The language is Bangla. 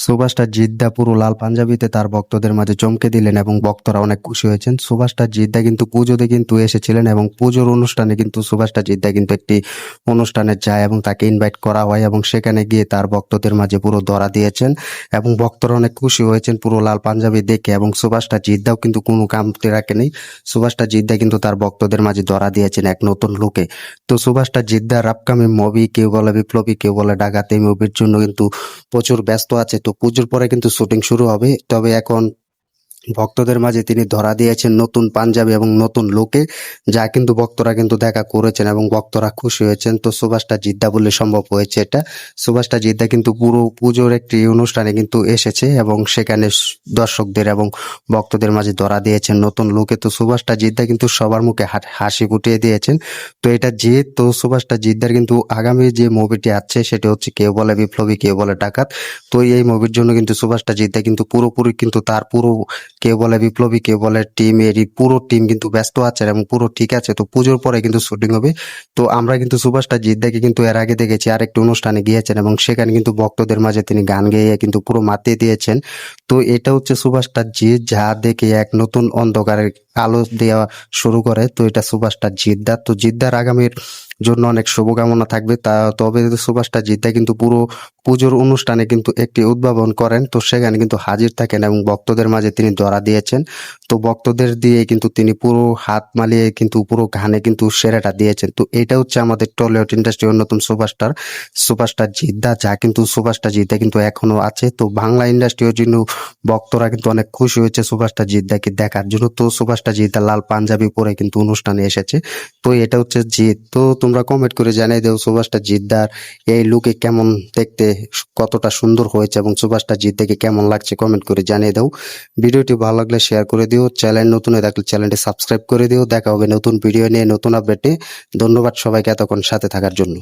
সুপারস্টার জিদ্দা পুরো লাল পাঞ্জাবিতে তার ভক্তদের মাঝে চমকে দিলেন এবং ভক্তরা অনেক খুশি হয়েছেন। সুপারস্টার জিদ্দা কিন্তু পুজোতে কিন্তু এসেছিলেন এবং পুজোর অনুষ্ঠানে কিন্তু সুপারস্টার জিদ্দা কিন্তু একটি অনুষ্ঠানে যায় এবং তাকে ইনভাইট করা হয় এবং সেখানে গিয়ে তার ভক্তদের মাঝে পুরো ধরা দিয়েছেন এবং ভক্তরা অনেক খুশি হয়েছেন পুরো লাল পাঞ্জাবি দেখে। এবং সুপারস্টার জিদ্দাও কিন্তু কোনো কামতে রাখেনি। সুপারস্টার জিদ্দা কিন্তু তার ভক্তদের মাঝে ধরা দিয়েছেন এক নতুন লুকে। তো সুপারস্টার জিদ্দার আপকামিং মুভি, কেউ বলে বিপ্লবী, কেউ বলে ডাকাত, এই মুভির জন্য কিন্তু প্রচুর ব্যস্ত আছে। তো পুজোর পরে কিন্তু শুটিং শুরু হবে। তবে এখন ভক্তদের মাঝে তিনি ধরা দিয়েছেন নতুন পাঞ্জাবি এবং নতুন লুকে, যা কিন্তু ভক্তরা কিন্তু দেখা করেছেন এবং ভক্তরা খুশি হয়েছেন। তো সুপারস্টার জিদ্দা বললে সম্ভব হয়েছে এটা। সুপারস্টার জিদ্দা কিন্তু পুরো পুজোর একটি অনুষ্ঠানে কিন্তু এসেছে এবং সেখানে দর্শকদের এবং ভক্তদের মাঝে ধরা দিয়েছেন নতুন লুকে। তো সুপারস্টার জিদ্দা কিন্তু সবার মুখে হাসি ফুটিয়ে দিয়েছেন। তো এটা তো সুপারস্টার জিদ্দার কিন্তু আগামী যে মুভিটি আছে সেটা হচ্ছে কেউ বলে বিপ্লবী, কেউ বলে ডাকাত। তো এই মুভির জন্য কিন্তু সুপারস্টার জিদ্দা কিন্তু পুরোপুরি কিন্তু তার পুরো, কেউ বলে বিপ্লবী, কেউ বলে টিম, এরই পুরো টিম কিন্তু ব্যস্ত আছে এবং পুরো ঠিক আছে। তো পুজোর পরে কিন্তু শুটিং হবে। তো আমরা কিন্তু সুপারস্টার জিদ্দাকে কিন্তু এর আগে দেখেছি আরেকটি অনুষ্ঠানে গিয়েছেন এবং সেখানে কিন্তু ভক্তদের মাঝে তিনি গান গেয়ে কিন্তু পুরো মাতিয়ে দিয়েছেন। তো এটা হচ্ছে সুপারস্টার জিৎ, যা দেখে এক নতুন অন্ধকারের আলো দেওয়া শুরু করে। তো এটা সুপারস্টার জিদ্দার। তো জিদ্দার আগামীর জন্য অনেক শুভকামনা থাকবে। তবে সুপারস্টার জিদ্দা কিন্তু পুরো পুজোর অনুষ্ঠানে কিন্তু একটি উদ্ভাবন করেন। তো সেখানে কিন্তু হাজির থাকেন এবং ভক্তদের মাঝে তিনি ধরা দিয়েছেন। তো ভক্তদের দিয়ে কিন্তু তিনি পুরো হাত মালিয়ে কিন্তু পুরো গানে কিন্তু সেরাটা দিয়েছেন। তো এটা হচ্ছে আমাদের টলিউড ইন্ডাস্ট্রির অন্যতম সুপারস্টার, সুপারস্টার জিদ্দা, যা কিন্তু সুপারস্টার জিদ্দা কিন্তু এখনো আছে। তো বাংলা ইন্ডাস্ট্রির জন্য ভক্তরা কিন্তু অনেক খুশি হয়েছে সুপারস্টার জিদ্দাকে দেখার জন্য। তো সুপারস্টার জিদ্দা লাল পাঞ্জাবি পরে কিন্তু অনুষ্ঠানে এসেছে। তো এটা হচ্ছে জিদ। তো তোমরা কমেন্ট করে জানিয়ে দাও সুপারস্টার জিদ্দার এই লুকে কেমন দেখতে, কতটা সুন্দর হয়েছে এবং সুপারস্টার জিদ্দাকে কেমন লাগছে কমেন্ট করে জানিয়ে দাও। ভিডিওটি ভালো লাগলে শেয়ার করে দিও। চ্যানেল নতুন হয়ে থাকলে চ্যানেলটি সাবস্ক্রাইব করে দিও। দেখা হবে নতুন ভিডিও নিয়ে, নতুন আপডেটে। ধন্যবাদ সবাইকে এতক্ষণ সাথে থাকার জন্য।